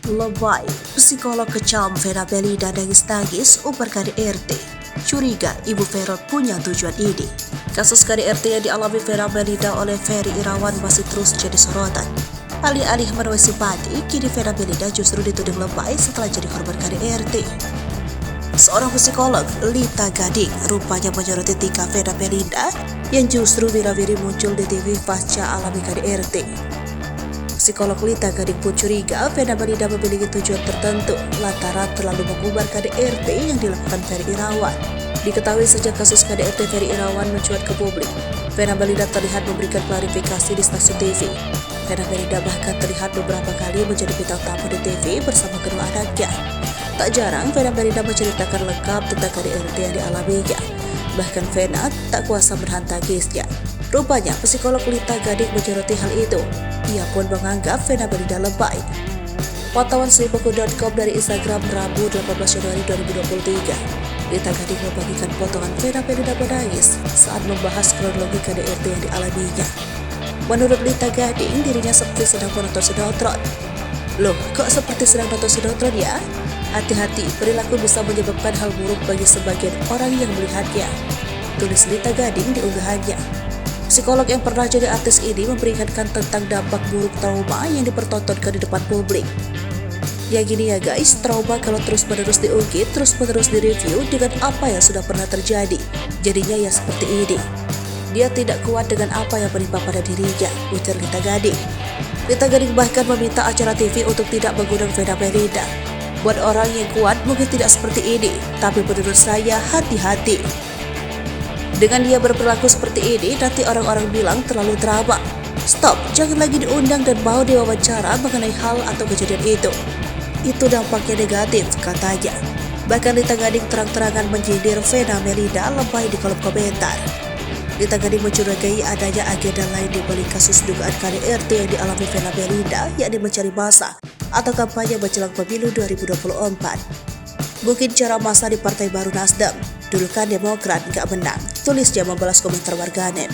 Lebay, psikolog kecam Vena Belida nangis-nangis umbar KDRT. Curiga Ibu Vero punya tujuan ini. Kasus KDRT yang dialami Vena Belida oleh Ferry Irawan masih terus jadi sorotan. Alih-alih menuai simpati, kini Vena Belida justru dituding lebay setelah jadi korban KDRT. Seorang psikolog, Lita Gading, rupanya menyoroti tingkah Vena Belida yang justru wira-wiri muncul di TV pasca alami KDRT. Psikolog Lita Gading pun curiga Vena Belida memiliki tujuan tertentu lantaran terlalu mengumbar KDRT yang dilakukan Ferry Irawan. Diketahui sejak kasus KDRT Ferry Irawan mencuat ke publik, Vena Belida terlihat memberikan klarifikasi di stasiun TV. Vena Belida bahkan terlihat beberapa kali menjadi bintang tamu di TV bersama kedua anaknya. Tak jarang Vena Belida menceritakan lengkap tentang KDRT yang dialaminya. Bahkan Vena tak kuasa menahan tangisnya. Rupanya psikolog Lita Gading menyoroti hal itu. Ia pun menganggap Vena Belida lebay. Pantauan sribuku.com dari Instagram Rabu 18 Januari 2023. Lita Gading membagikan potongan Vena Belida menangis saat membahas kronologi KDRT yang dialaminya. Menurut Lita Gading, dirinya seperti sedang menonton sinetron. Loh, kok seperti sedang nonton sinetron ya? Hati-hati, perilaku bisa menyebabkan hal buruk bagi sebagian orang yang melihatnya, tulis Lita Gading di unggahannya. Psikolog yang pernah jadi artis ini memperingatkan tentang dampak buruk trauma yang dipertontonkan di depan publik. Ya gini ya guys, trauma kalau terus-menerus diungkit, terus-menerus direview dengan apa yang sudah pernah terjadi, jadinya ya seperti ini. Dia tidak kuat dengan apa yang menimpa pada dirinya, ujar Lita Gading. Lita Gading bahkan meminta acara TV untuk tidak mengundang Vena Belida. Buat orang yang kuat mungkin tidak seperti ini, tapi menurut saya hati-hati. Dengan dia berperilaku seperti ini, nanti orang-orang bilang terlalu drama. Stop, jangan lagi diundang dan mau diwawancara mengenai hal atau kejadian itu. Itu dampaknya negatif, katanya. Bahkan Lita Gading terang-terangan menyindir Vena Belida lebay di kolom komentar. Lita Gading mencurigai adanya agenda lain di balik kasus dugaan KDRT yang dialami Vena Belida, yakni mencari massa atau kampanye menjelang pemilu 2024. Mungkin cara massa di Partai Baru Nasdem. Dulu kan Demokrat nggak menang, tulisnya membalas komentar warganet.